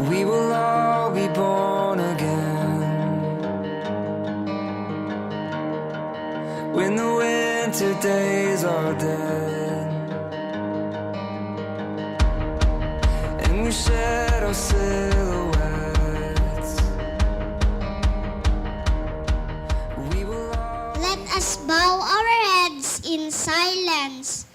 we will all be born again. When the winter days are dead and we shed our silhouettes, we will all... Let us bow our heads in silence.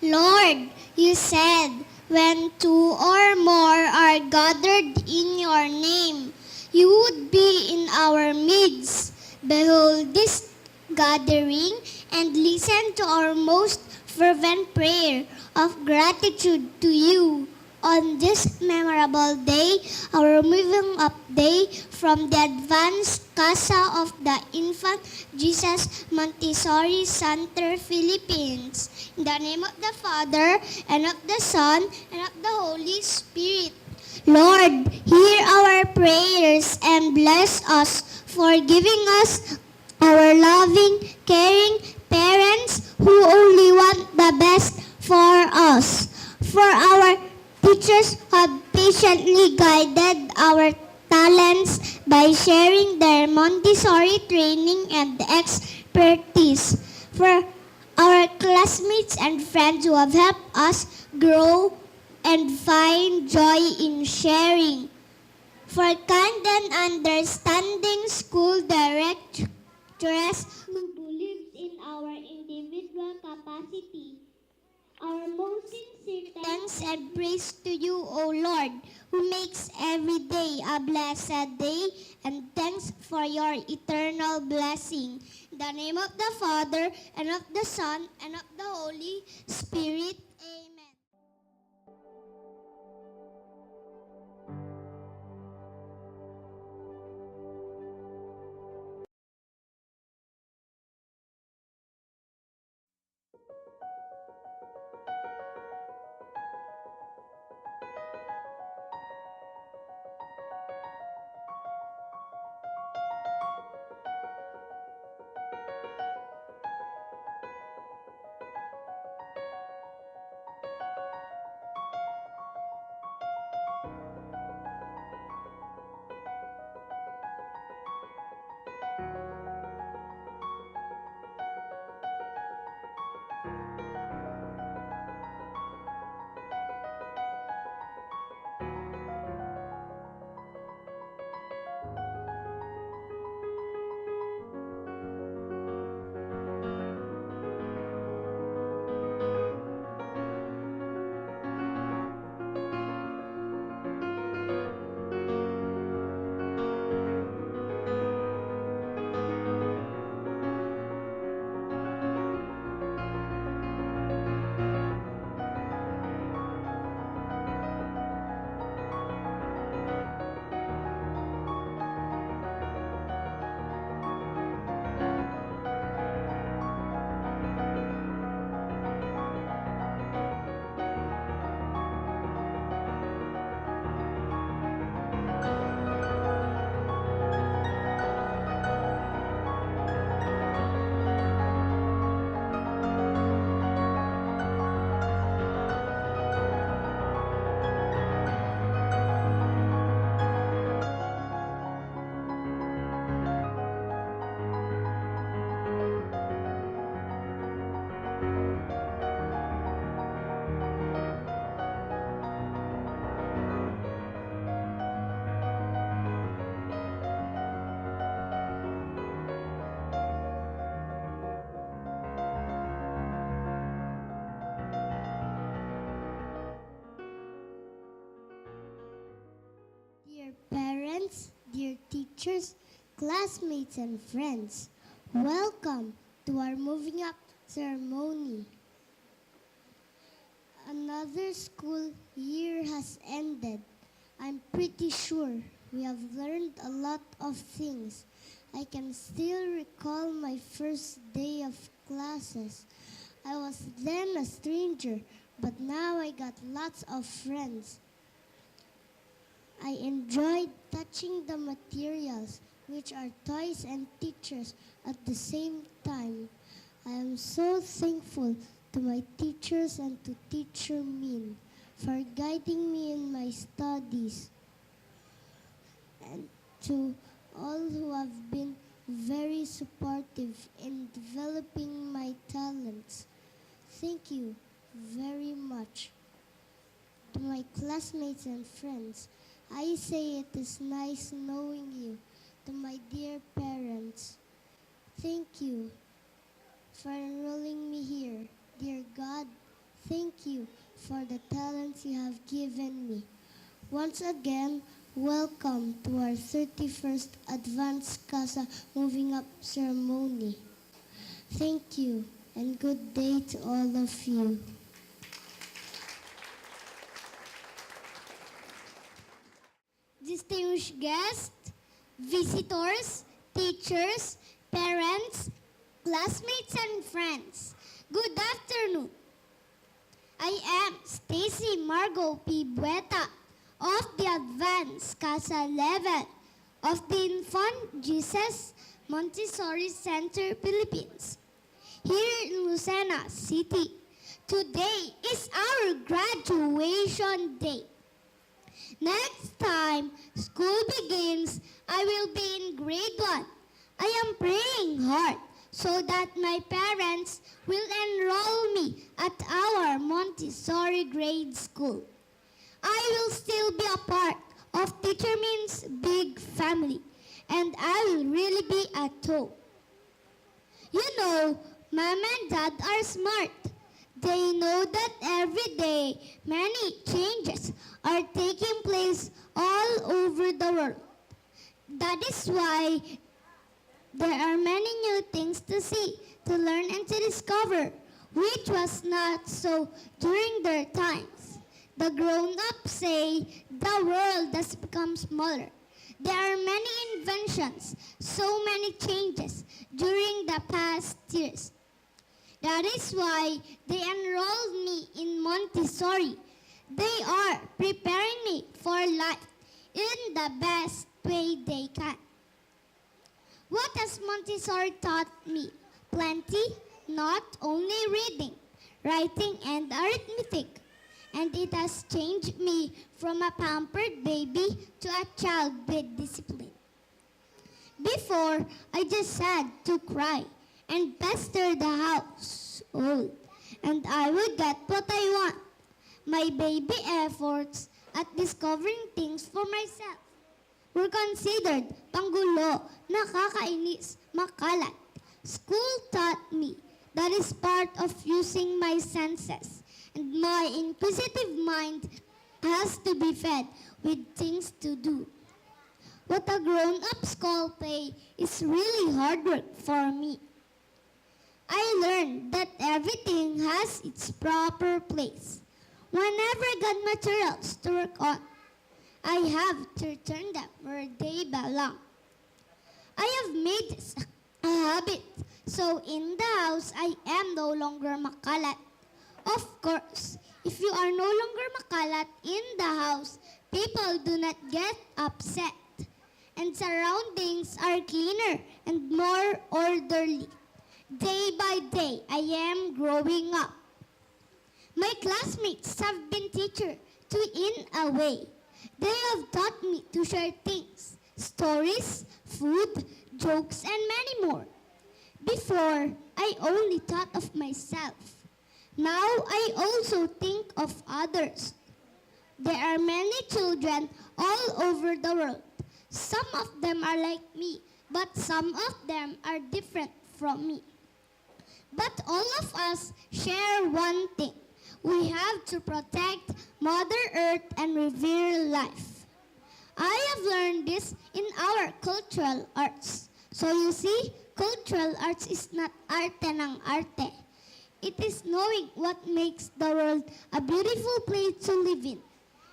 Lord, you said, when two or more are gathered in your name, you would be in our midst. Behold this gathering and listen to our most fervent prayer of gratitude to you. On this memorable day, our moving up day from the advanced Casa of the Infant Jesus Montessori Center, Philippines. In the name of the Father, and of the Son, and of the Holy Spirit. Lord, hear our prayers and bless us for giving us our loving, caring parents who only want the best for us. For our teachers have patiently guided our talents by sharing their Montessori training and expertise. For our classmates and friends who have helped us grow and find joy in sharing. For kind and understanding school directors who believes in our individual capacity. Our most sincere thanks and praise to you, O Lord, who makes every day a blessed day, and thanks for your eternal blessing. In the name of the Father, and of the Son, and of the Holy Spirit. Amen. Dear parents, dear teachers, classmates, and friends, welcome to our moving up ceremony. Another school year has ended. I'm pretty sure we have learned a lot of things. I can still recall my first day of classes. I was then a stranger, but now I got lots of friends. I enjoyed touching the materials, which are toys and teachers at the same time. I am so thankful to my teachers and to Teacher Min for guiding me in my studies. to all who have been very supportive in developing my talents. Thank you very much. To my classmates and friends, I say it is nice knowing you. To my dear parents, thank you for enrolling me here. Dear God, thank you for the talents you have given me. Once again, welcome to our 31st Advanced Casa Moving Up ceremony. Thank you and good day to all of you. Distinguished guests, visitors, teachers, parents, classmates, and friends, good afternoon. I am Stacy Margot P. Bueta of the Advanced Casa level of the Infant Jesus Montessori Center, Philippines, here in Lucena City. Today is our graduation day. Next time school begins, I will be in grade 1. I am praying hard so that my parents will enroll me at our Montessori grade school. I will still be a part of Teacher Min's big family, and I will really be at home. You know, Mom and Dad are smart. They know that every day many changes are taking place all over the world. That is why there are many new things to see, to learn, and to discover, which was not so during their times. The grown-ups say the world has become smaller. There are many inventions, so many changes during the past years. That is why they enrolled me in Montessori. They are preparing me for life in the best way they can. What has Montessori taught me? Plenty, not only reading, writing, and arithmetic. And it has changed me from a pampered baby to a child with discipline. Before, I just had to cry and pester the household, and I would get what I want. My baby efforts at discovering things for myself were considered panggulo, nakakainis, makalat. School taught me that is part of using my senses, and my inquisitive mind has to be fed with things to do. What a grown-ups call play is really hard work for me. I learned that everything has its proper place. Whenever I got materials to work on, I have to return them where they belong. I have made this a habit, so in the house I am no longer makalat. Of course, if you are no longer makalat in the house, people do not get upset, and surroundings are cleaner and more orderly. Day by day, I am growing up. My classmates have been teachers too in a way. They have taught me to share things, stories, food, jokes, and many more. Before, I only thought of myself. Now, I also think of others. There are many children all over the world. Some of them are like me, but some of them are different from me. But all of us share one thing. We have to protect Mother Earth and revere life. I have learned this in our cultural arts. So you see, cultural arts is not arte ng arte. It is knowing what makes the world a beautiful place to live in,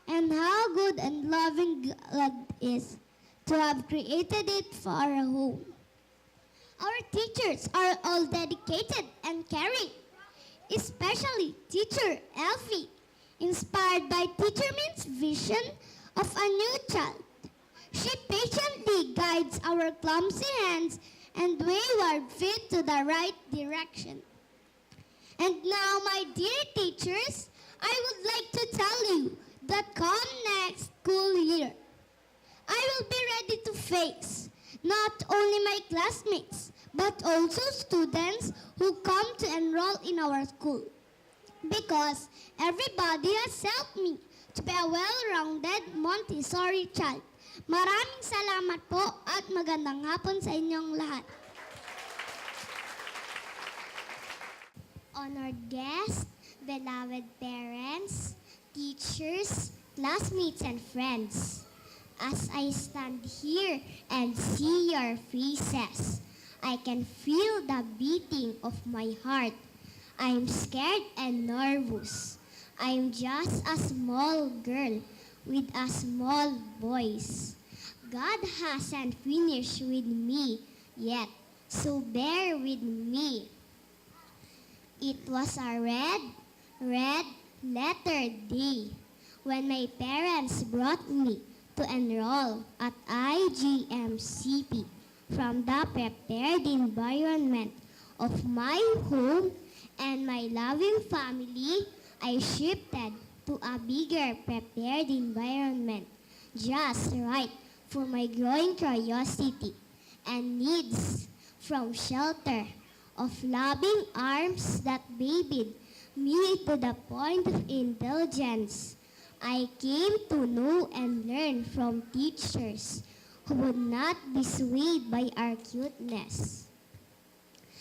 and how good and loving God is to have created it for our home. Our teachers are all dedicated and caring, especially Teacher Elfie, inspired by Teacher Min's vision of a new child. She patiently guides our clumsy hands and wayward feet to the right direction. And now, my dear teachers, I would like to tell you that come next school year, I will be ready to face not only my classmates, but also students who come to enroll in our school. Because everybody has helped me to be a well-rounded Montessori child. Maraming salamat po at magandang hapon sa inyong lahat. Honored guests, beloved parents, teachers, classmates, and friends. As I stand here and see your faces, I can feel the beating of my heart. I'm scared and nervous. I'm just a small girl with a small voice. God hasn't finished with me yet, so bear with me. It was a red letter day when my parents brought me to enroll at IJMCP. From the prepared environment of my home and my loving family, I shifted to a bigger prepared environment, just right for my growing curiosity and needs, from shelter of loving arms that babied me to the point of intelligence. I came to know and learn from teachers who would not be swayed by our cuteness.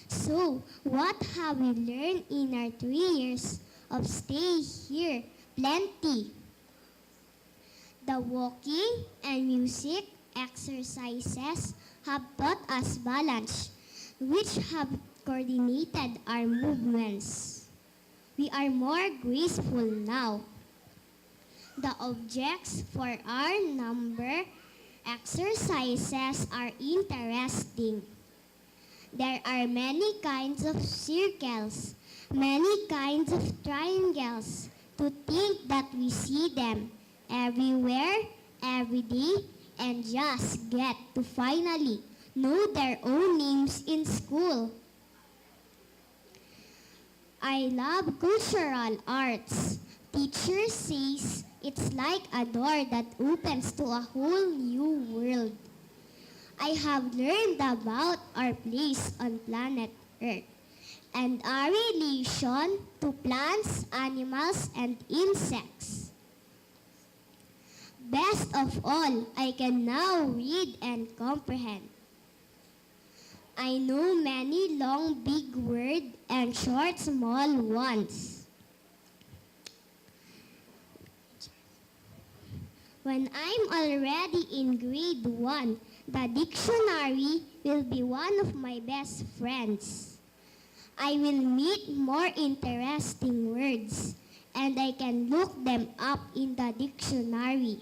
So, what have we learned in our 3 years of stay here? Plenty. The walking and music exercises have taught us balance, which have coordinated our movements. We are more graceful now. The objects for our number exercises are interesting. There are many kinds of circles, many kinds of triangles. To think that we see them everywhere, every day, and just get to finally know their own names in school. I love cultural arts. Teacher says it's like a door that opens to a whole new world. I have learned about our place on planet Earth and our relation to plants, animals, and insects. Best of all, I can now read and comprehend. I know many long big words and short small ones. When I'm already in grade 1, the dictionary will be one of my best friends. I will meet more interesting words, and I can look them up in the dictionary.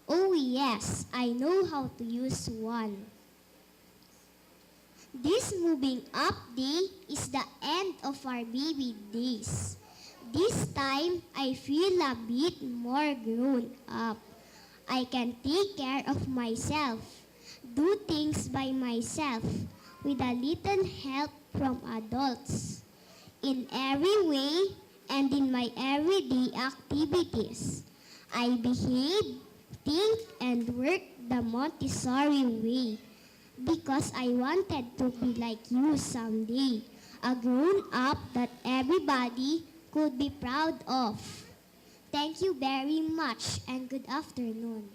Oh yes, I know how to use one. This moving up day is the end of our baby days. This time, I feel a bit more grown up. I can take care of myself, do things by myself, with a little help from adults. In every way and in my everyday activities, I behave, think, and work the Montessori way because I wanted to be like you someday, a grown-up that everybody could be proud of. Thank you very much and good afternoon.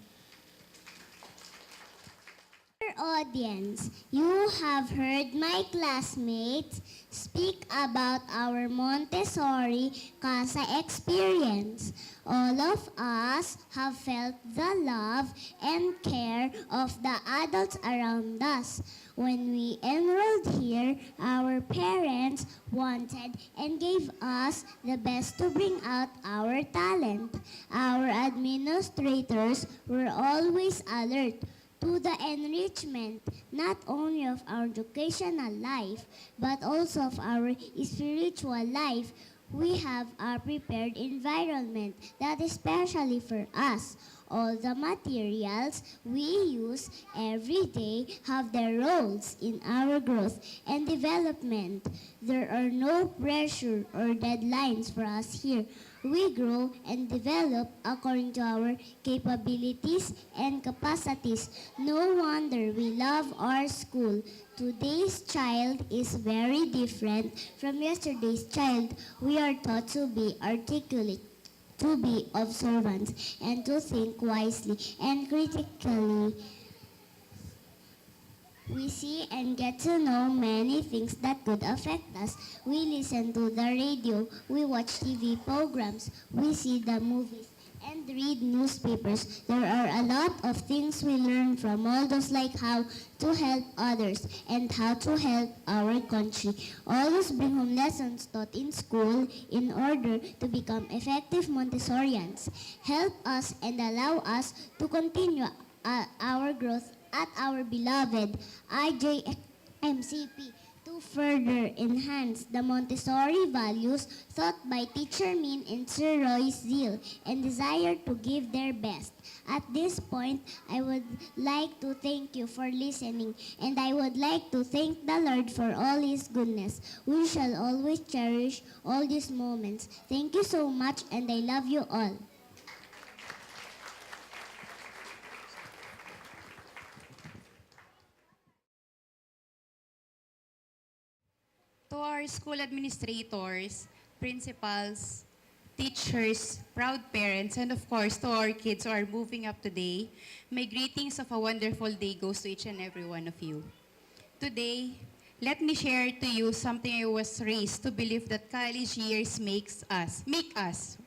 Dear audience, you have heard my classmates speak about our Montessori Casa experience. All of us have felt the love and care of the adults around us. When we enrolled here, our parents wanted and gave us the best to bring out our talent. Our administrators were always alert to the enrichment not only of our educational life but also of our spiritual life. We have a prepared environment that is specially for us. All the materials we use every day have their roles in our growth and development. There are no pressure or deadlines for us here. We grow and develop according to our capabilities and capacities. No wonder we love our school. Today's child is very different from yesterday's child. We are taught to be articulate, to be observant, and to think wisely and critically. We see and get to know many things that could affect us. We listen to the radio, we watch TV programs, we see the movies, and read newspapers. There are a lot of things we learn from all those, like how to help others and how to help our country. All those bring home lessons taught in school in order to become effective Montessorians. Help us and allow us to continue our growth at our beloved IJMCP to further enhance the Montessori values taught by Teacher Min and Sir Roy's zeal and desire to give their best. At this point, I would like to thank you for listening, and I would like to thank the Lord for all His goodness. We shall always cherish all these moments. Thank you so much, and I love you all. To our school administrators, principals, teachers, proud parents, and of course to our kids who are moving up today, my greetings of a wonderful day goes to each and every one of you. Today, let me share to you something I was raised to believe that college years make us.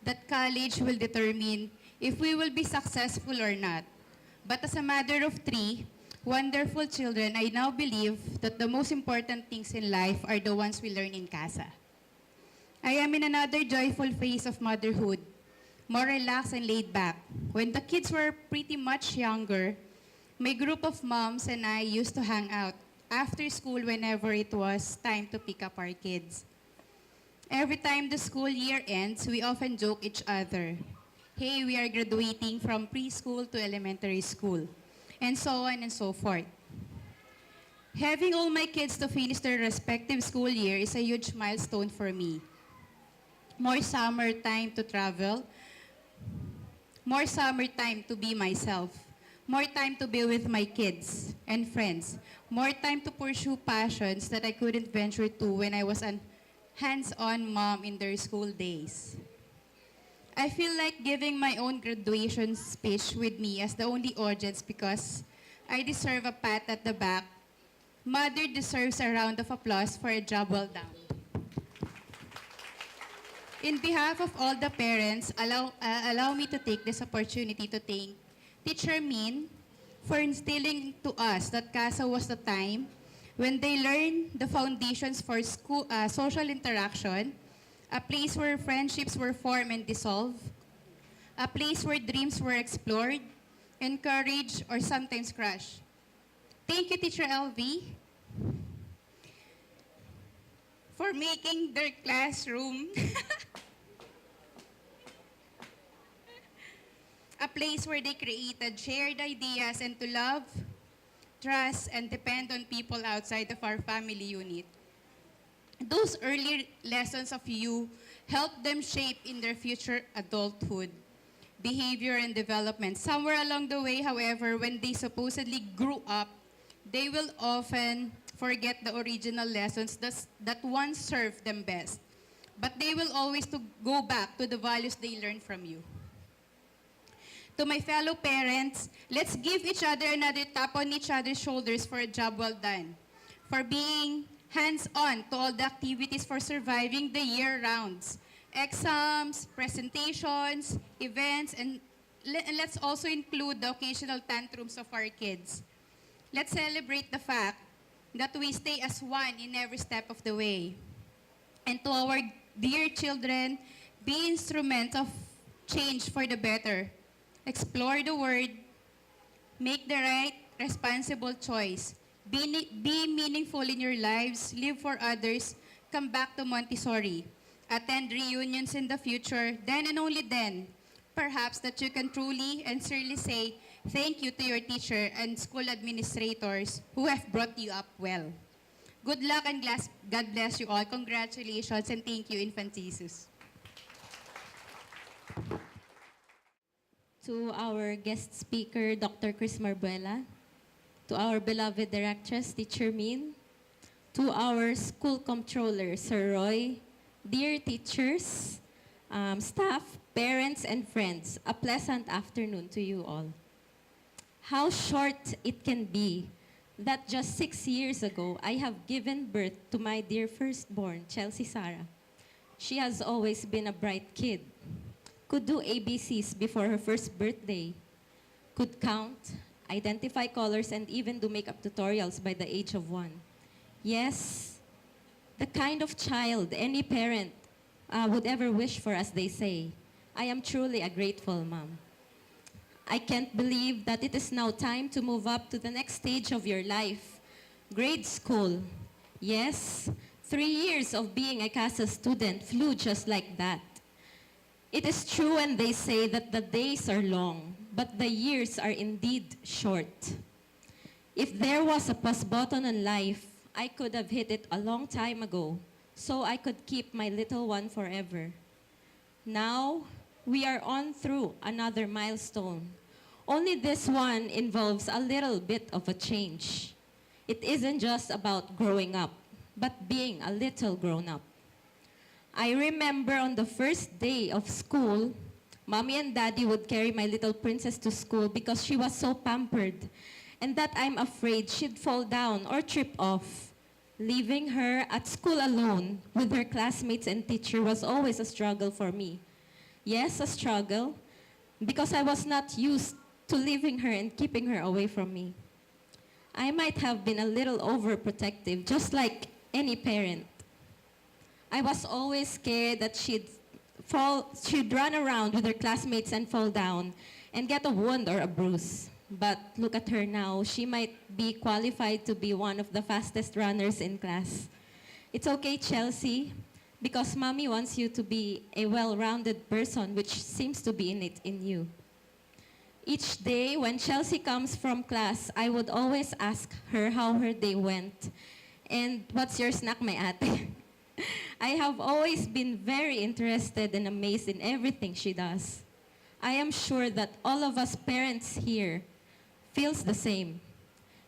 That college will determine if we will be successful or not. But as a mother of three, wonderful children, I now believe that the most important things in life are the ones we learn in Casa. I am in another joyful phase of motherhood, more relaxed and laid back. When the kids were pretty much younger, my group of moms and I used to hang out after school whenever it was time to pick up our kids. Every time the school year ends, we often joke each other, "Hey, we are graduating from preschool to elementary school," and so on and so forth. Having all my kids to finish their respective school year is a huge milestone for me. More summer time to travel, more summer time to be myself, more time to be with my kids and friends, more time to pursue passions that I couldn't venture to when I was a hands-on mom in their school days. I feel like giving my own graduation speech with me as the only audience because I deserve a pat at the back. Mother deserves a round of applause for a job well done. In behalf of all the parents, allow me to take this opportunity to thank Teacher Min for instilling to us that Casa was the time when they learned the foundations for school, social interaction, a place where friendships were formed and dissolved, a place where dreams were explored, encouraged, or sometimes crushed. Thank you, Teacher LV, for making their classroom a place where they created shared ideas and to love, trust, and depend on people outside of our family unit. Those early lessons of you help them shape in their future adulthood, behavior, and development. Somewhere along the way, however, when they supposedly grew up, they will often forget the original lessons that once served them best. But they will always go back to the values they learned from you. To my fellow parents, let's give each other another tap on each other's shoulders for a job well done, for being hands-on to all the activities for surviving the year rounds, exams, presentations, events, and let's also include the occasional tantrums of our kids. Let's celebrate the fact that we stay as one in every step of the way. And to our dear children, be instruments of change for the better. Explore the word, make the right, responsible choice. Be meaningful in your lives, live for others, come back to Montessori. Attend reunions in the future, then and only then, perhaps that you can truly and sincerely say thank you to your teacher and school administrators who have brought you up well. Good luck and God bless you all. Congratulations and thank you, Infant Jesus. To our guest speaker, Dr. Chris Marbuela, to our beloved directress, Teacher Min, to our school comptroller, Sir Roy, dear teachers, staff, parents, and friends, a pleasant afternoon to you all. How short it can be that just 6 years ago, I have given birth to my dear firstborn, Chelsea Sarah. She has always been a bright kid, could do ABCs before her first birthday, could count, identify colors, and even do makeup tutorials by the age of 1. Yes, the kind of child any parent would ever wish for, as they say. I am truly a grateful mom. I can't believe that it is now time to move up to the next stage of your life, grade school. Yes, 3 years of being a Casa student flew just like that. It is true when they say that the days are long, but the years are indeed short. If there was a pause button on life, I could have hit it a long time ago, so I could keep my little one forever. Now, we are on through another milestone. Only this one involves a little bit of a change. It isn't just about growing up, but being a little grown up. I remember on the first day of school, Mommy and Daddy would carry my little princess to school because she was so pampered, and that I'm afraid she'd fall down or trip off. Leaving her at school alone with her classmates and teacher was always a struggle for me. Yes, a struggle, because I was not used to leaving her and keeping her away from me. I might have been a little overprotective, just like any parent. I was always scared that she'd run around with her classmates and fall down and get a wound or a bruise. But look at her now. She might be qualified to be one of the fastest runners in class. It's okay, Chelsea, because Mommy wants you to be a well-rounded person, which seems to be innate in you. Each day when Chelsea comes from class, I would always ask her how her day went. And what's your snack, my ate? I have always been very interested and amazed in everything she does. I am sure that all of us parents here feels the same.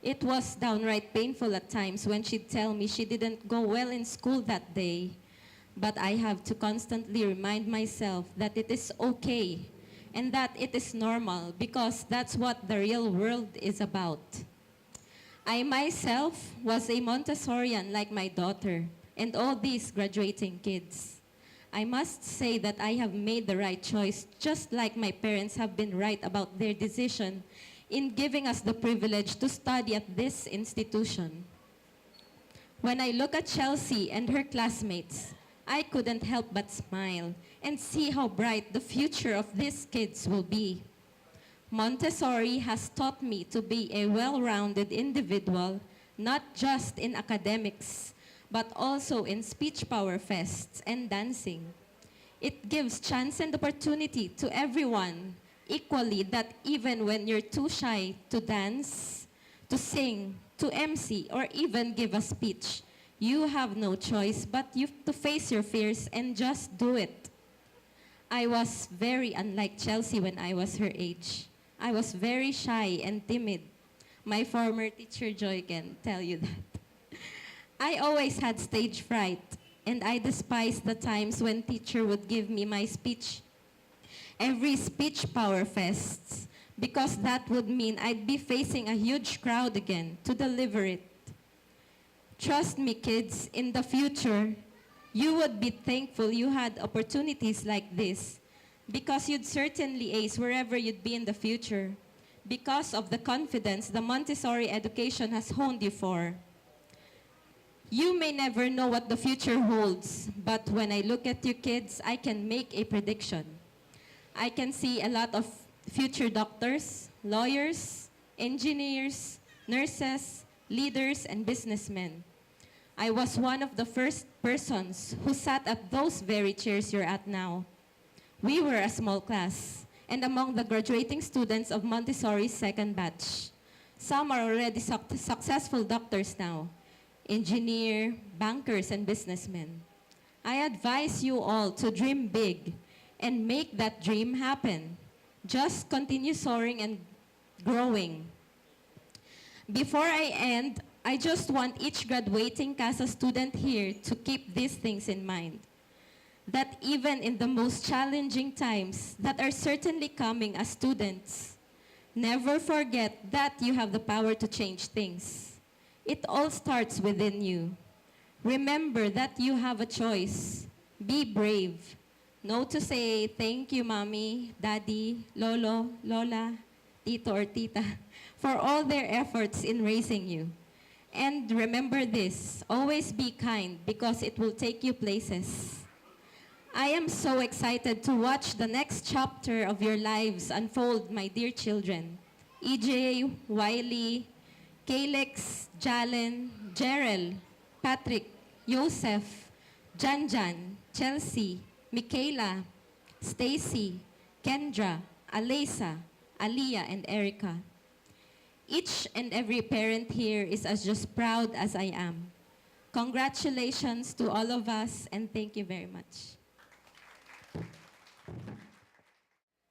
It was downright painful at times when she'd tell me she didn't go well in school that day. But I have to constantly remind myself that it is okay and that it is normal because that's what the real world is about. I myself was a Montessorian like my daughter and all these graduating kids. I must say that I have made the right choice, just like my parents have been right about their decision in giving us the privilege to study at this institution. When I look at Chelsea and her classmates, I couldn't help but smile and see how bright the future of these kids will be. Montessori has taught me to be a well-rounded individual, not just in academics, but also in speech power fests and dancing. It gives chance and opportunity to everyone equally, that even when you're too shy to dance, to sing, to MC, or even give a speech, you have no choice but you to face your fears and just do it. I was very unlike Chelsea when I was her age. I was very shy and timid. My former teacher Joy can tell you that. I always had stage fright, and I despised the times when teacher would give me my speech every speech power fests, because that would mean I'd be facing a huge crowd again to deliver it. Trust me, kids, in the future, you would be thankful you had opportunities like this, because you'd certainly ace wherever you'd be in the future, because of the confidence the Montessori education has honed you for. You may never know what the future holds, but when I look at you kids, I can make a prediction. I can see a lot of future doctors, lawyers, engineers, nurses, leaders, and businessmen. I was one of the first persons who sat at those very chairs you're at now. We were a small class, and among the graduating students of Montessori's second batch. Some are already successful doctors now, engineer, bankers, and businessmen. I advise you all to dream big and make that dream happen. Just continue soaring and growing. Before I end, I just want each graduating Casa student here to keep these things in mind. That even in the most challenging times that are certainly coming as students, never forget that you have the power to change things. It all starts within you. Remember that you have a choice. Be brave. Know to say thank you, mommy, daddy, lolo, lola, tito or tita, for all their efforts in raising you. And remember this, always be kind because it will take you places. I am so excited to watch the next chapter of your lives unfold, my dear children. EJ, Wiley, Kalex, Jalen, Jerel, Patrick, Joseph, Janjan, Chelsea, Michaela, Stacy, Kendra, Alyssa, Aliyah, and Erica. Each and every parent here is as just proud as I am. Congratulations to all of us, and thank you very much.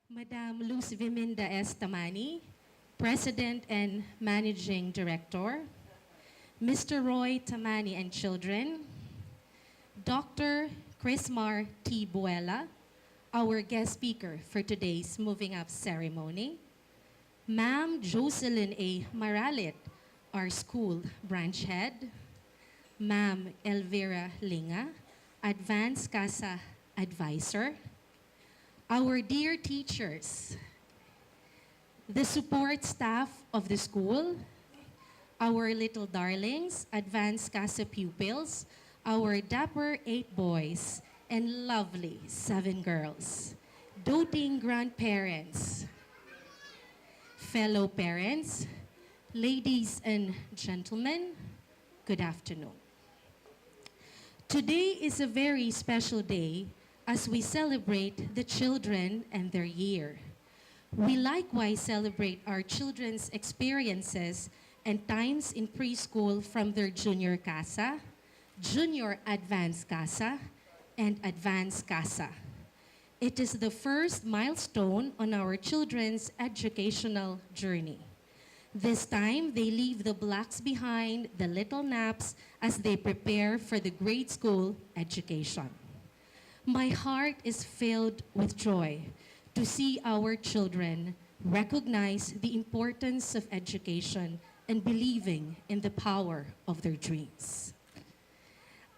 Madam Luz Viminda S. Tamani, President and Managing Director, Mr. Roy Tamani and children, Dr. Chrismar T. Buela, our guest speaker for today's Moving Up ceremony, Ma'am Jocelyn A. Maralit, our school branch head, Ma'am Elvira Linga, Advanced Casa Advisor, our dear teachers, the support staff of the school, our little darlings, Advanced Casa pupils, our dapper 8 boys, and lovely 7 girls, doting grandparents, fellow parents, ladies and gentlemen, good afternoon. Today is a very special day as we celebrate the children and their year. We likewise celebrate our children's experiences and times in preschool from their junior Casa, junior advanced Casa, and advanced Casa. It is the first milestone on our children's educational journey. This time, they leave the blocks behind, the little naps, as they prepare for the grade school education. My heart is filled with joy to see our children recognize the importance of education and believing in the power of their dreams.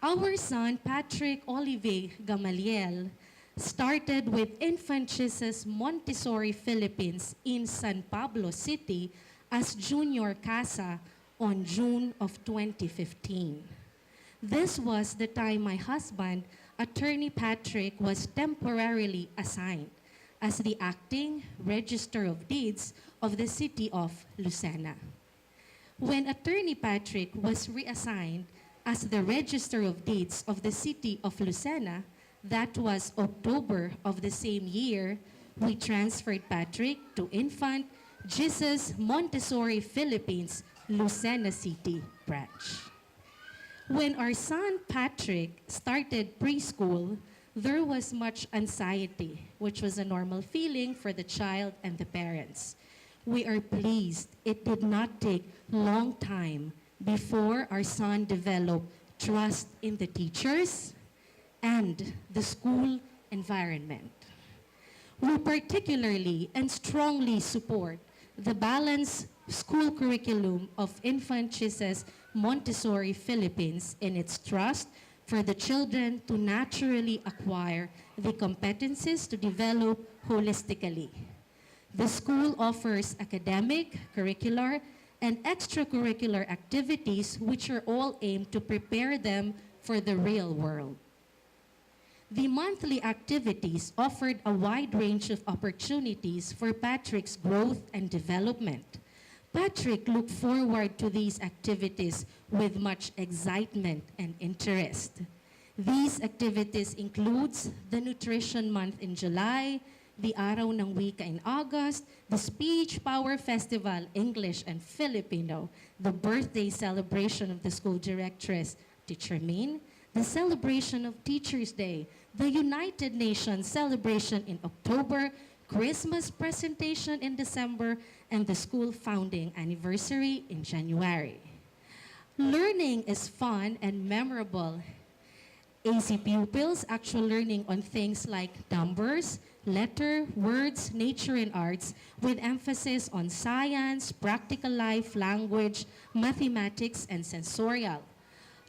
Our son, Patrick Olivier Gamaliel, started with Infant Jesus Montessori Philippines in San Pablo City as Junior Casa on June of 2015. This was the time my husband, Attorney Patrick, was temporarily assigned as the acting Register of Deeds of the City of Lucena. When Attorney Patrick was reassigned as the Register of Deeds of the City of Lucena, that was October of the same year, we transferred Patrick to Infant Jesus Montessori Philippines, Lucena City branch. When our son Patrick started preschool, there was much anxiety, which was a normal feeling for the child and the parents. We are pleased it did not take long time before our son developed trust in the teachers and the school environment. We particularly and strongly support the balanced school curriculum of Infant Jesus Montessori Philippines in its trust for the children to naturally acquire the competencies to develop holistically. The school offers academic, curricular, and extracurricular activities which are all aimed to prepare them for the real world. The monthly activities offered a wide range of opportunities for Patrick's growth and development. Patrick looked forward to these activities with much excitement and interest. These activities includes the Nutrition Month in July, the Araw ng Wika in August, the Speech Power Festival, English and Filipino, the birthday celebration of the school directress, Teacher Min, the celebration of Teachers' Day, the United Nations celebration in October, Christmas presentation in December, and the school founding anniversary in January. Learning is fun and memorable. AC pupils actual learning on things like numbers, letter, words, nature, and arts with emphasis on science, practical life, language, mathematics, and sensorial.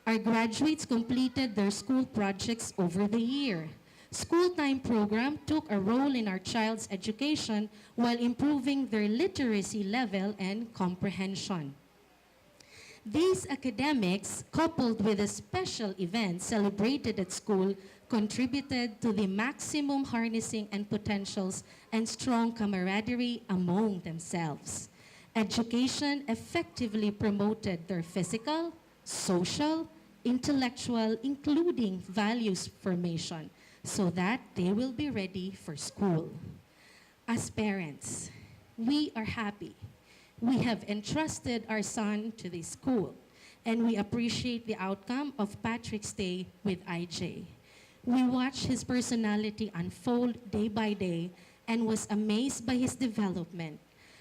Our graduates completed their school projects over the year. School time program took a role in our child's education while improving their literacy level and comprehension. These academics, coupled with a special event celebrated at school, contributed to the maximum harnessing and potentials and strong camaraderie among themselves. Education effectively promoted their physical, social, intellectual, including values formation, so that they will be ready for school. As parents, we are happy. We have entrusted our son to this school, and we appreciate the outcome of Patrick's day with IJ. We watched his personality unfold day by day and was amazed by his development.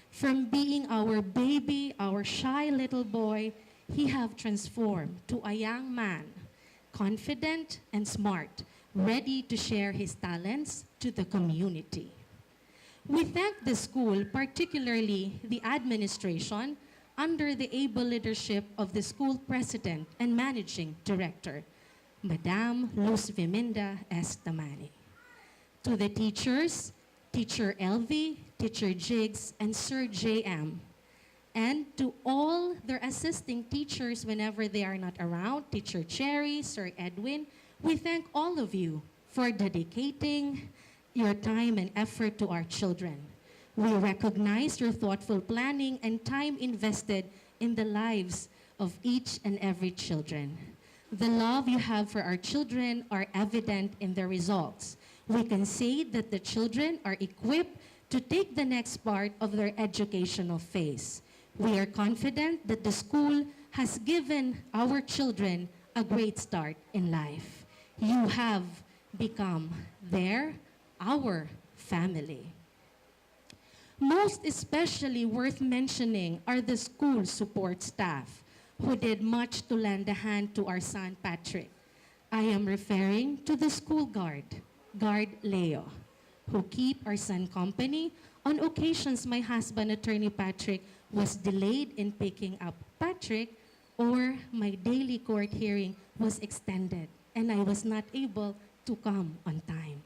From being our baby, our shy little boy, he have transformed to a young man, confident and smart, ready to share his talents to the community. We thank the school, particularly the administration, under the able leadership of the school president and managing director, Madam Luz Viminda S. Tamani. To the teachers, Teacher LV, Teacher Jigs, and Sir JM, and to all their assisting teachers whenever they are not around, Teacher Cherry, Sir Edwin, we thank all of you for dedicating your time and effort to our children. We recognize your thoughtful planning and time invested in the lives of each and every children. The love you have for our children are evident in the results. We can say that the children are equipped to take the next part of their educational phase. We are confident that the school has given our children a great start in life. You have become our family. Most especially worth mentioning are the school support staff who did much to lend a hand to our son Patrick. I am referring to the school guard, Guard Leo, who keep our son company on occasions my husband, Attorney Patrick, was delayed in picking up Patrick, or my daily court hearing was extended and I was not able to come on time.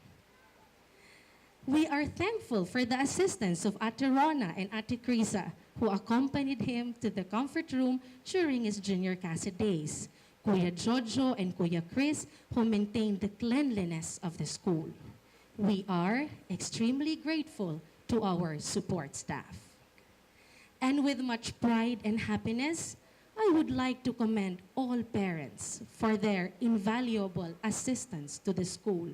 We are thankful for the assistance of Ate Rona and Ate Crisa, who accompanied him to the comfort room during his junior Casa days. Kuya Jojo and Kuya Chris, who maintained the cleanliness of the school. We are extremely grateful to our support staff. And with much pride and happiness, I would like to commend all parents for their invaluable assistance to the school.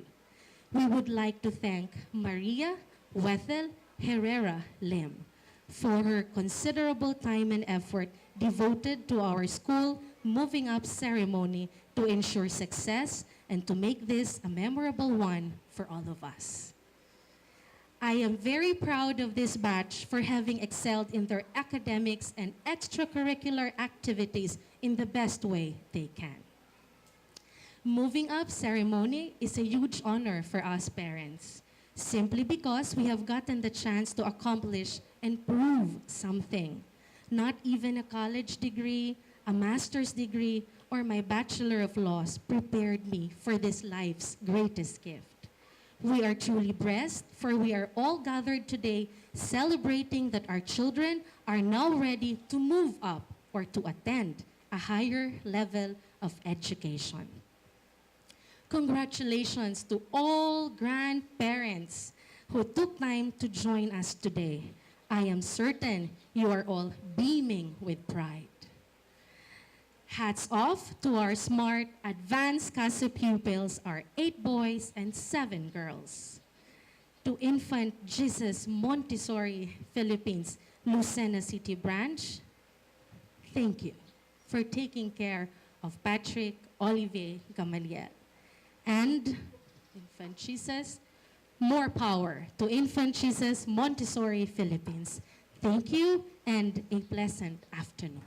We would like to thank Maria Wethel Herrera Lim for her considerable time and effort devoted to our school moving up ceremony to ensure success and to make this a memorable one for all of us. I am very proud of this batch for having excelled in their academics and extracurricular activities in the best way they can. Moving up ceremony is a huge honor for us parents, simply because we have gotten the chance to accomplish and prove something. Not even a college degree, a master's degree, or my Bachelor of Laws prepared me for this life's greatest gift. We are truly blessed, for we are all gathered today celebrating that our children are now ready to move up or to attend a higher level of education. Congratulations to all grandparents who took time to join us today. I am certain you are all beaming with pride. Hats off to our smart, advanced Casa pupils, our 8 boys and 7 girls. to Infant Jesus Montessori Philippines, Lucena City Branch, thank you for taking care of Patrick Olivier Gamaliel. And Infant Jesus, more power to Infant Jesus Montessori Philippines. Thank you and a pleasant afternoon.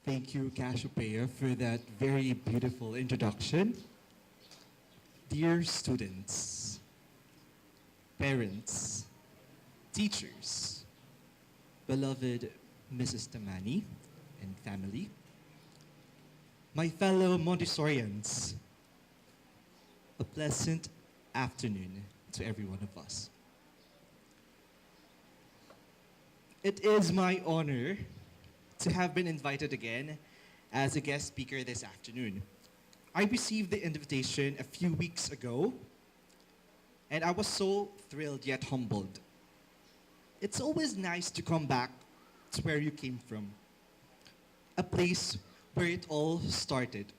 Thank you, Cassiopeia, for that very beautiful introduction. Dear students, parents, teachers, beloved Mrs. Tamani and family, my fellow Montessorians, a pleasant afternoon to every one of us. It is my honor to have been invited again as a guest speaker this afternoon. I received the invitation a few weeks ago, and I was so thrilled yet humbled. It's always nice to come back to where you came from, a place where it all started.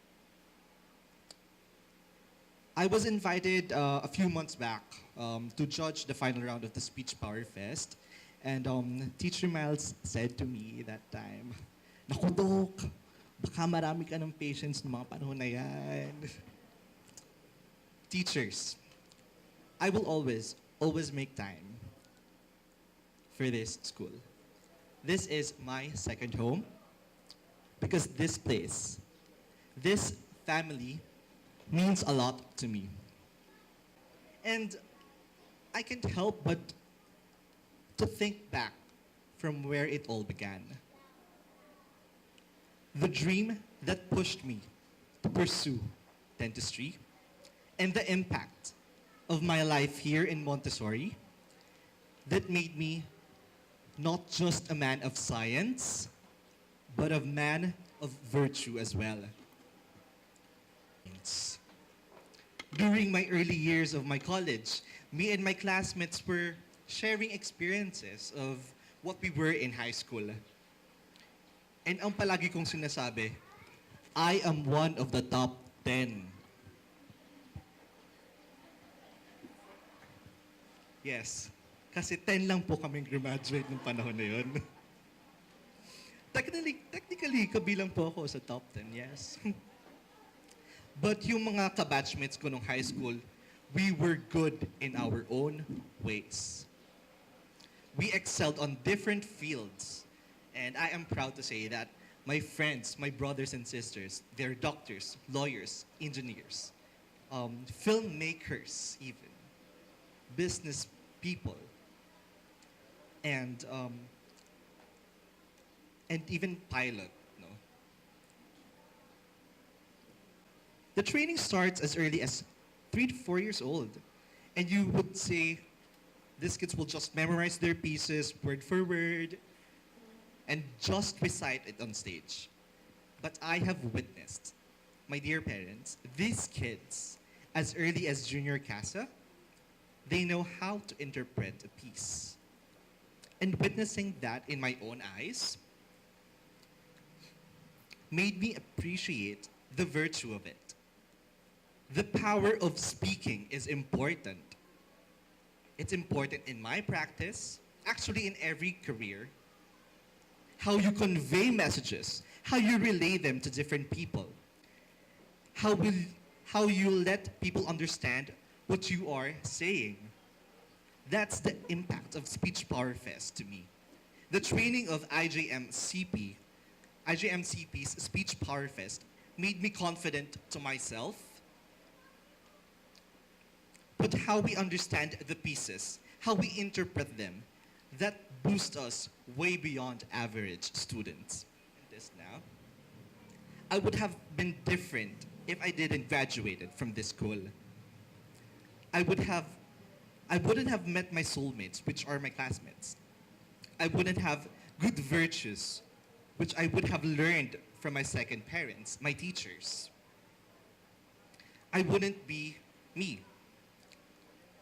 I was invited a few months back to judge the final round of the Speech Power Fest, and Teacher Miles said to me that time, "Naku, Dok, baka marami ka ng patience ng mga panahon na yan." Teachers, I will always make time for this school. This is my second home because this place, this family means a lot to me. And I can't help but to think back from where it all began. The dream that pushed me to pursue dentistry and the impact of my life here in Montessori that made me not just a man of science, but a man of virtue as well. During my early years of my college, me and my classmates were sharing experiences of what we were in high school. And ang palagi kong sinasabi, I am one of the top 10. Yes, kasi 10 lang po kaming graduate ng panahon na yun. Technically, kabilang po ako sa top 10, yes. But yung mga kabatchmates ko nung high school, we were good in our own ways. We excelled on different fields. And I am proud to say that my friends, my brothers and sisters, they're doctors, lawyers, engineers, filmmakers even, business people, and even pilot. No? The training starts as early as 3 to 4 years old. And you would say, these kids will just memorize their pieces word for word and just recite it on stage. But I have witnessed, my dear parents, these kids, as early as junior Casa, they know how to interpret a piece. And witnessing that in my own eyes made me appreciate the virtue of it. The power of speaking is important. It's important in my practice, actually in every career. How you convey messages, how you relay them to different people, how you let people understand what you are saying. That's the impact of Speech Power Fest to me. The training of IJMCP's Speech Power Fest made me confident to myself, but how we understand the pieces, how we interpret them, that boosts us way beyond average students. This now, I would have been different if I didn't graduated from this school. I wouldn't have met my soulmates, which are my classmates. I wouldn't have good virtues, which I would have learned from my second parents, my teachers. I wouldn't be me.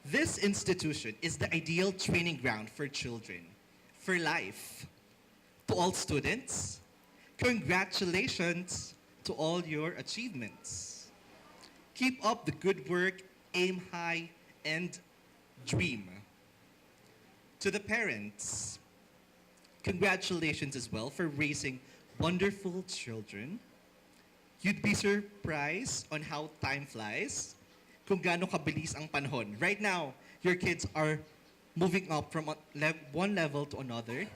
This institution is the ideal training ground for children, for life. To all students, congratulations to all your achievements. Keep up the good work aim high, and dream. To the parents, congratulations as well for raising wonderful children. You'd be surprised on how time flies, kung gaano kabilis ang panahon. Right now, your kids are moving up from one level to another,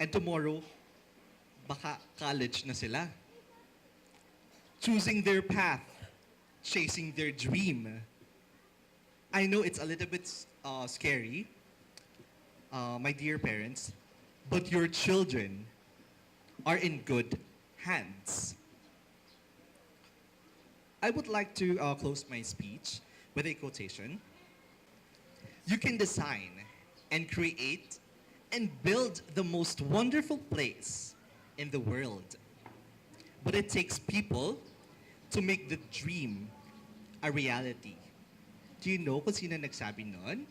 and tomorrow, baka college na sila. Choosing their path, chasing their dream. I know it's a little bit scary, my dear parents, but your children are in good hands. I would like to close my speech with a quotation. You can design and create and build the most wonderful place in the world. But it takes people to make the dream a reality. Do you know kung sino nagsabi nun?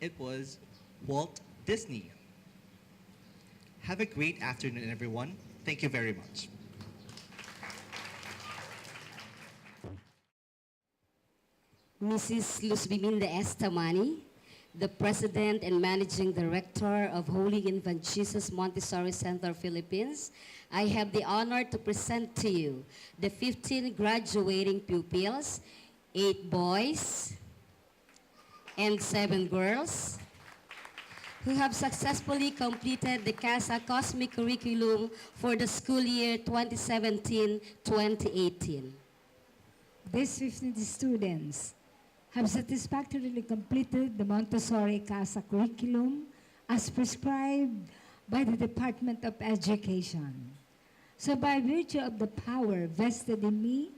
It was Walt Disney. Have a great afternoon, everyone. Thank you very much. Mrs. Luz Biminda Estamani, the President and Managing Director of Holy Infant Jesus Montessori Center, Philippines, I have the honor to present to you the 15 graduating pupils, 8 boys and 7 girls, who have successfully completed the Casa Cosmic Curriculum for the school year 2017-2018. These 15 students have satisfactorily completed the Montessori Casa curriculum as prescribed by the Department of Education. So by virtue of the power vested in me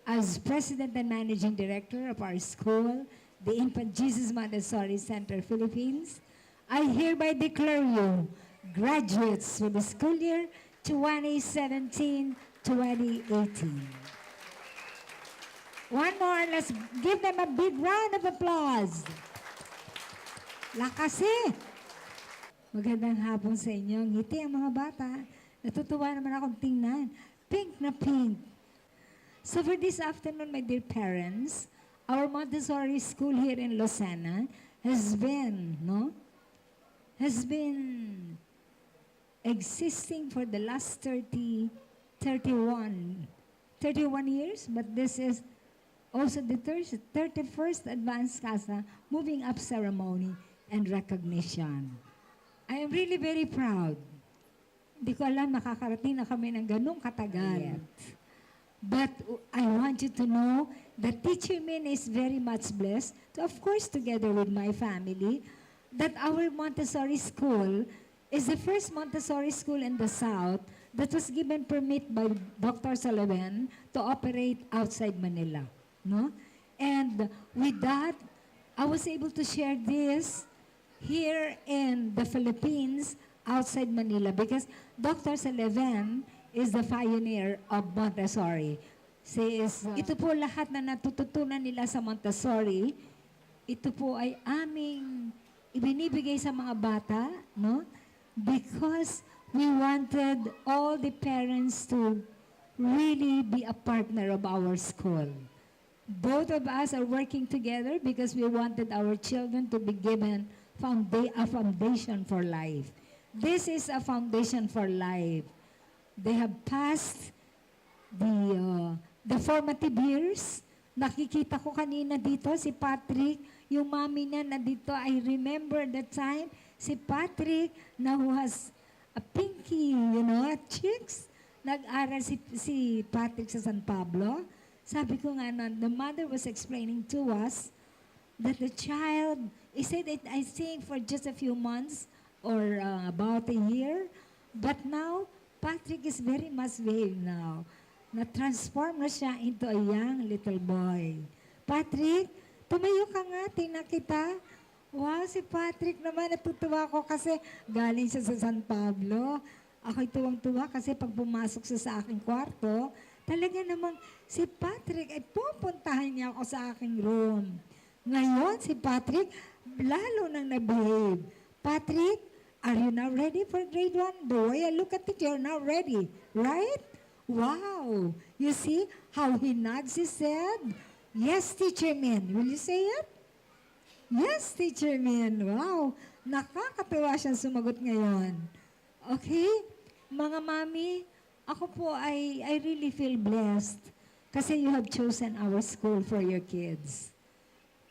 as President and Managing Director of our school, the Infant Jesus Montessori Center, Philippines, I hereby declare you graduates for the school year 2017-2018. One more, let's give them a big round of applause. Lakas eh. Magandang hapon sa inyo. Ngiti ang mga bata. Natutuwa naman akong tingnan. Pink na pink. So for this afternoon, my dear parents, our Montessori school here in Lucena has been existing for the last 31 years, but this is also the 31st Advanced Casa Moving Up Ceremony and Recognition. I am really very proud. Hindi ko alam, makakarating na kami ng ganong katagal. But I want you to know that Teacher Min is very much blessed, of course together with my family, that our Montessori school is the first Montessori school in the South that was given permit by Dr. Sullivan to operate outside Manila. No? And with that, I was able to share this here in the Philippines, outside Manila, because Dr. Sullivan is the pioneer of Montessori. Ito po lahat na natututunan nila sa Montessori, ito po ay aming ibinibigay sa mga bata, no? Because we wanted all the parents to really be a partner of our school. Both of us are working together because we wanted our children to be given a foundation for life. This is a foundation for life. They have passed the formative years. Nakikita ko kanina dito si Patrick, yung mami niya na dito. I remember the time si Patrick na who has a pinky, cheeks. Nag-aral si Patrick sa San Pablo. Sabi ko nga nun, the mother was explaining to us that the child, he said it, I think for just a few months or about a year, but now, Patrick is very much behaved now. Na-transform na siya into a young little boy. Patrick, tumayo ka nga, tingnan kita. Wow, si Patrick naman, natutuwa ko kasi galing siya sa San Pablo. Ako'y tuwang-tuwa kasi pag pumasok siya sa aking kwarto, talaga namang si Patrick ay pupuntahan niya ako sa aking room. Ngayon, si Patrick, lalo nang na-behave. Patrick, are you now ready for grade 1? The way I look at it, you're now ready, right? Wow! You see how he nods his head? Yes, Teacher Min. Will you say it? Yes, Teacher Min. Wow, nakakatuwa siyang sumagot ngayon. Okay? Mga mami, ako po I really feel blessed kasi you have chosen our school for your kids.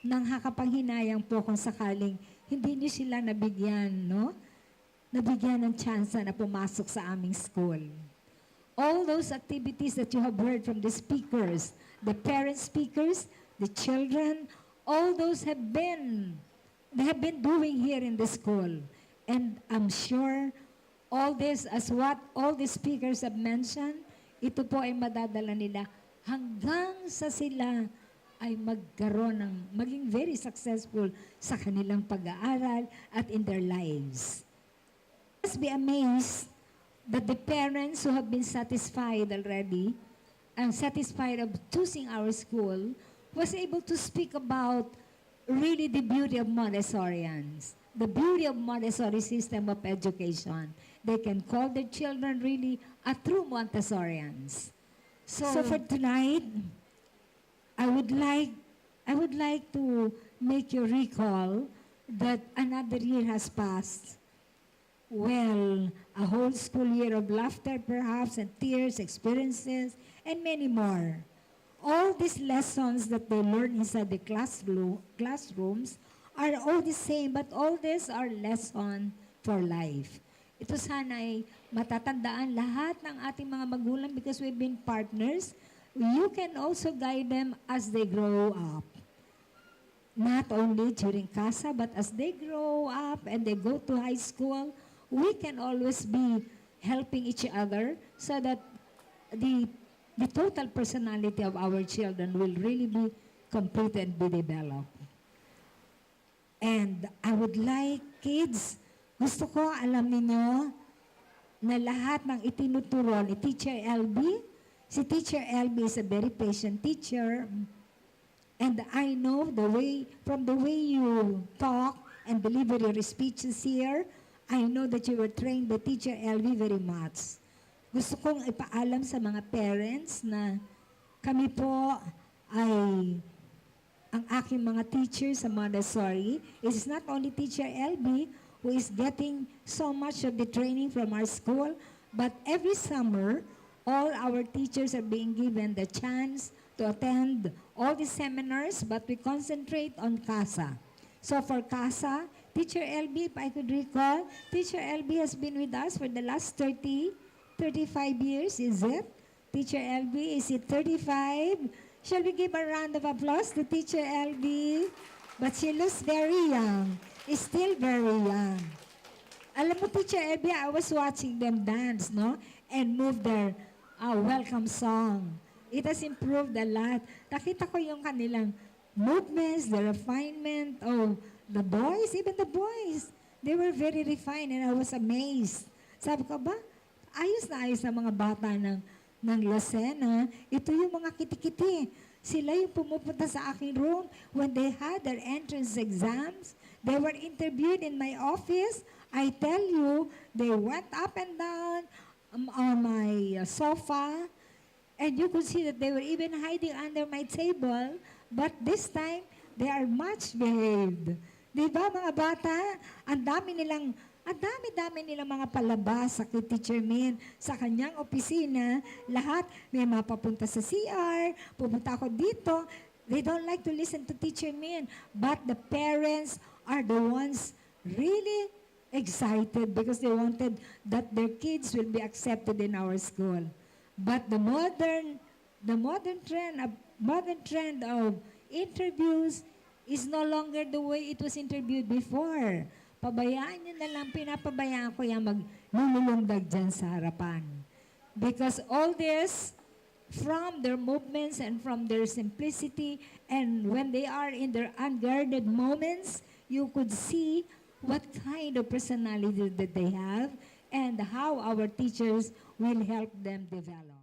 Nang hakapanghinayang po kung sakaling hindi niyo sila nabigyan, no? Nabigyan ng chance na pumasok sa aming school. All those activities that you have heard from the speakers, the parent speakers, the children, all those they have been doing here in the school. And I'm sure all this, as what all the speakers have mentioned, ito po ay madadala nila hanggang sa sila ay maging very successful sa kanilang pag-aaral at in their lives. Let's be amazed that the parents who have been satisfied already, and satisfied of choosing our school, was able to speak about really the beauty of Montessorians, the beauty of Montessori system of education. They can call their children really a true Montessorians. So for tonight, I would like to make you recall that another year has passed. Well, a whole school year of laughter perhaps, and tears, experiences, and many more. All these lessons that they learn inside the classrooms are all the same, but all these are lessons for life. Ito sana ay matatandaan lahat ng ating mga magulang because we've been partners. You can also guide them as they grow up. Not only during Casa, but as they grow up and they go to high school, we can always be helping each other so that the total personality of our children will really be complete and be developed. And I would like kids, gusto ko alam ninyo na lahat ng itinuturo ni Teacher LB, si Teacher LB is a very patient teacher, and I know from the way you talk and deliver your speeches here, I know that you were trained by Teacher LB very much. Gusto kong ipaalam sa mga parents na kami po ay ang aking mga teachers sa Montessori. It is not only Teacher LB who is getting so much of the training from our school, but every summer, all our teachers are being given the chance to attend all the seminars, but we concentrate on Casa. So for Casa, Teacher LB, if I could recall, Teacher LB has been with us for the last 35 years, is it? Teacher LB, is it 35? Shall we give a round of applause to Teacher LB? But she looks very young, is still very young. Alam mo, Teacher LB, I was watching them dance, no? And move their welcome song. It has improved a lot. Nakita ko yung kanilang movements, the refinement of the boys, even the boys. They were very refined and I was amazed. Sabi ko ba, ayos na ayos na mga bata ng Lucena. Ito yung mga kitikiti. Sila yung pumupunta sa aking room when they had their entrance exams. They were interviewed in my office. I tell you, they went up and down on my sofa, and you could see that they were even hiding under my table, but this time, they are much behaved. Di ba mga bata? Ang dami nilang mga palabas sa kay Teacher Min, sa kanyang opisina, lahat may mapapunta sa CR, pupunta ako dito. They don't like to listen to Teacher Min, but the parents are the ones really excited because they wanted that their kids will be accepted in our school. But the modern trend of interviews is no longer the way it was interviewed before. Pabayaan nyo na lang, pinapabayaan ko yung maglulundag dyan sa harapan. Because all this, from their movements and from their simplicity, and when they are in their unguarded moments, you could see what kind of personality that they have and how our teachers will help them develop.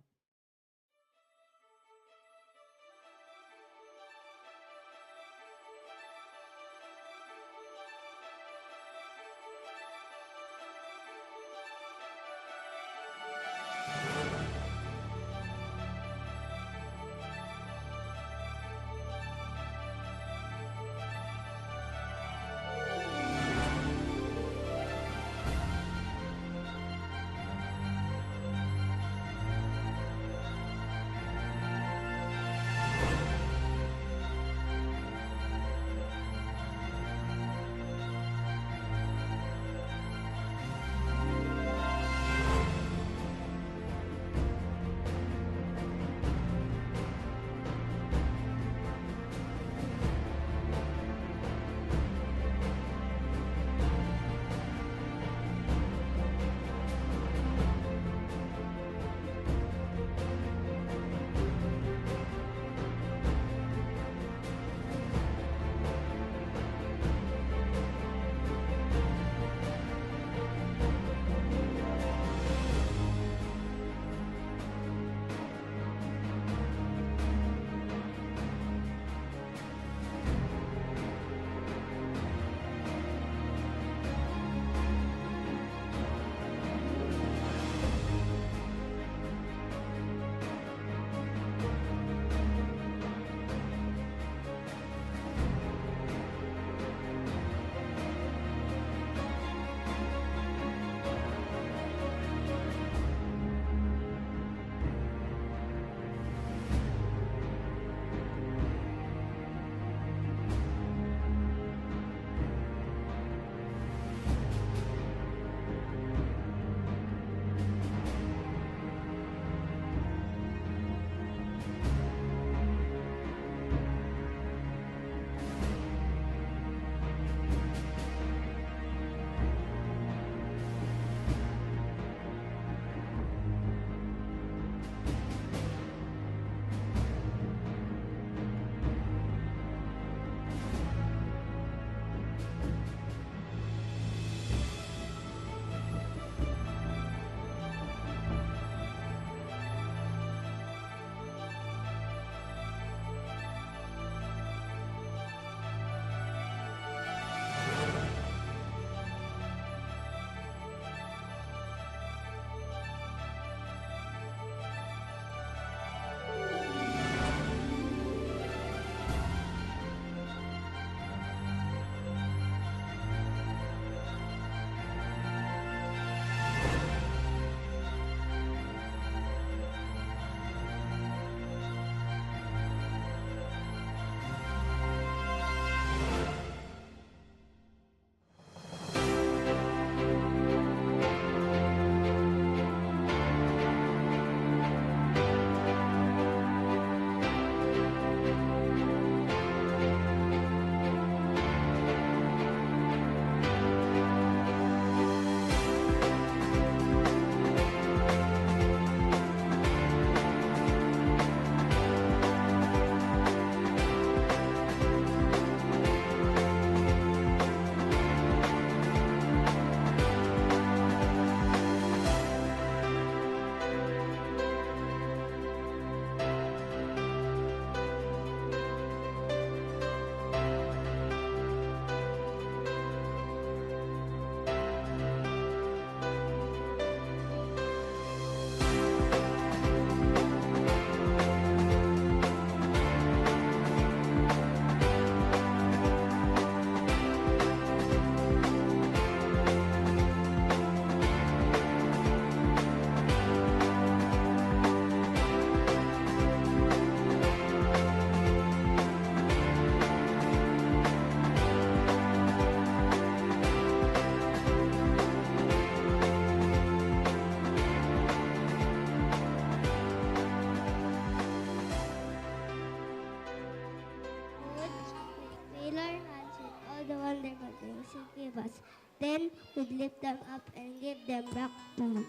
wonder good things you give us. Then we'd lift them up and give them back to you.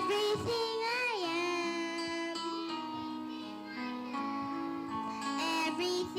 Everything I am, everything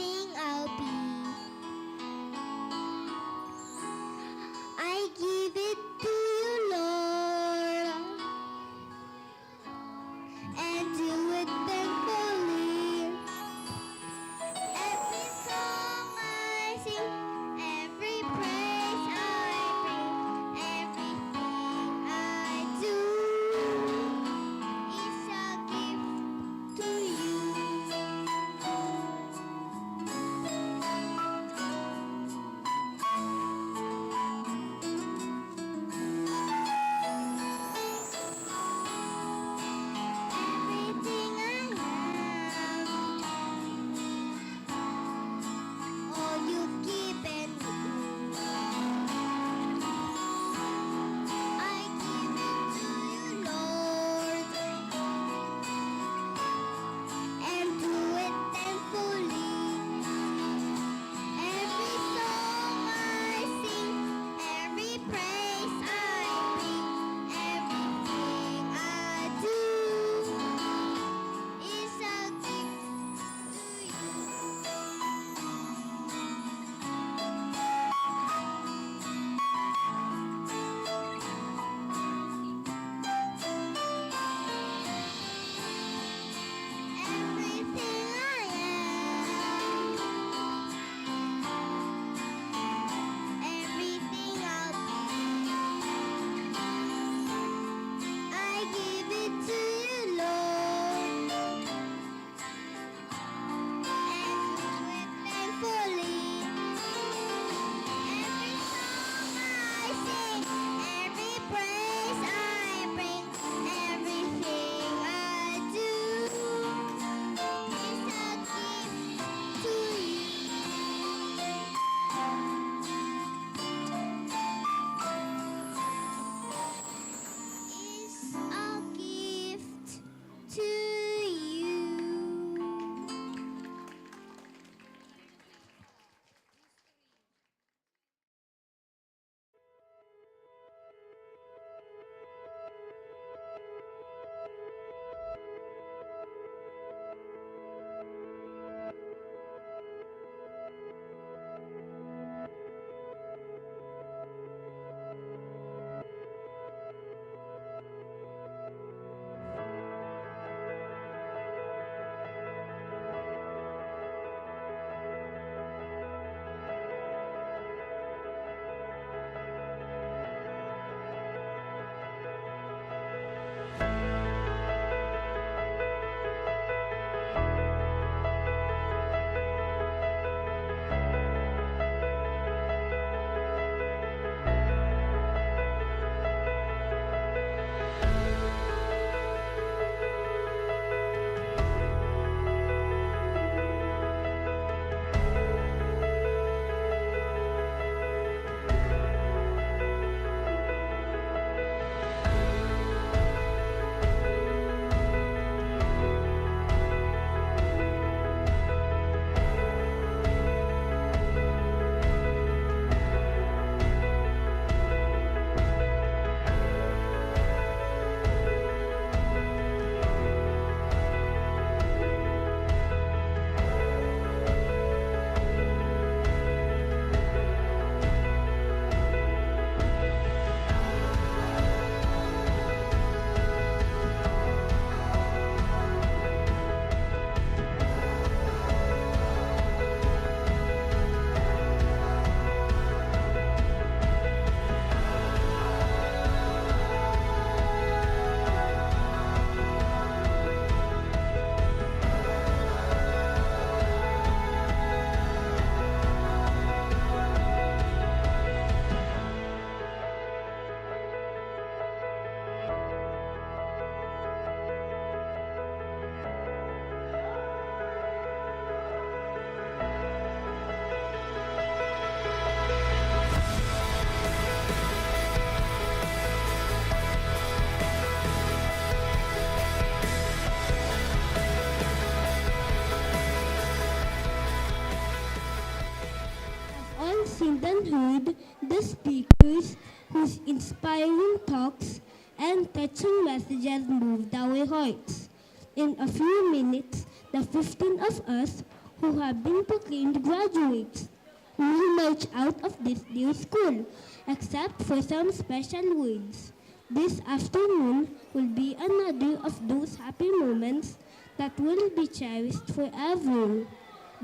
heard the speakers whose inspiring talks and touching messages moved our hearts. In a few minutes, the 15 of us who have been proclaimed graduates will march out of this dear school, except for some special words. This afternoon will be another of those happy moments that will be cherished forever.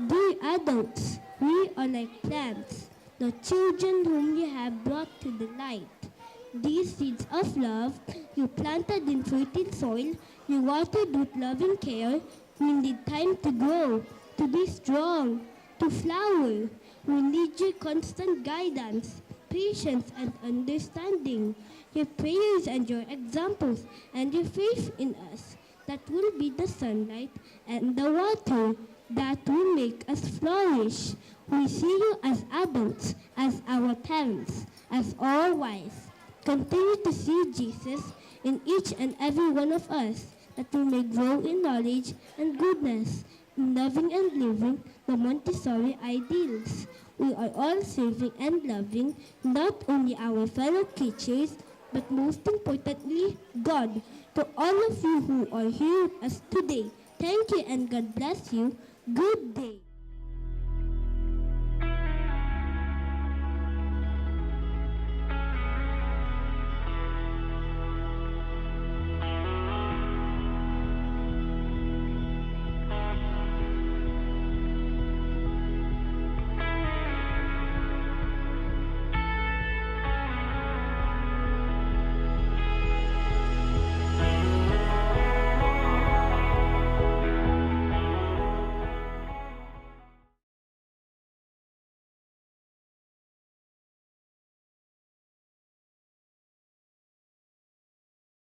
Dear adults, we are like plants, the children whom you have brought to the light. These seeds of love you planted in fertile soil, you watered with loving care, we need time to grow, to be strong, to flower. We need your constant guidance, patience, and understanding, your prayers and your examples, and your faith in us. That will be the sunlight and the water that will make us flourish. We see you as adults, as our parents, as all wise. Continue to see Jesus in each and every one of us, that we may grow in knowledge and goodness, in loving and living the Montessori ideals. We are all serving and loving not only our fellow creatures, but most importantly, God. To all of you who are here with us today, thank you and God bless you. Good day.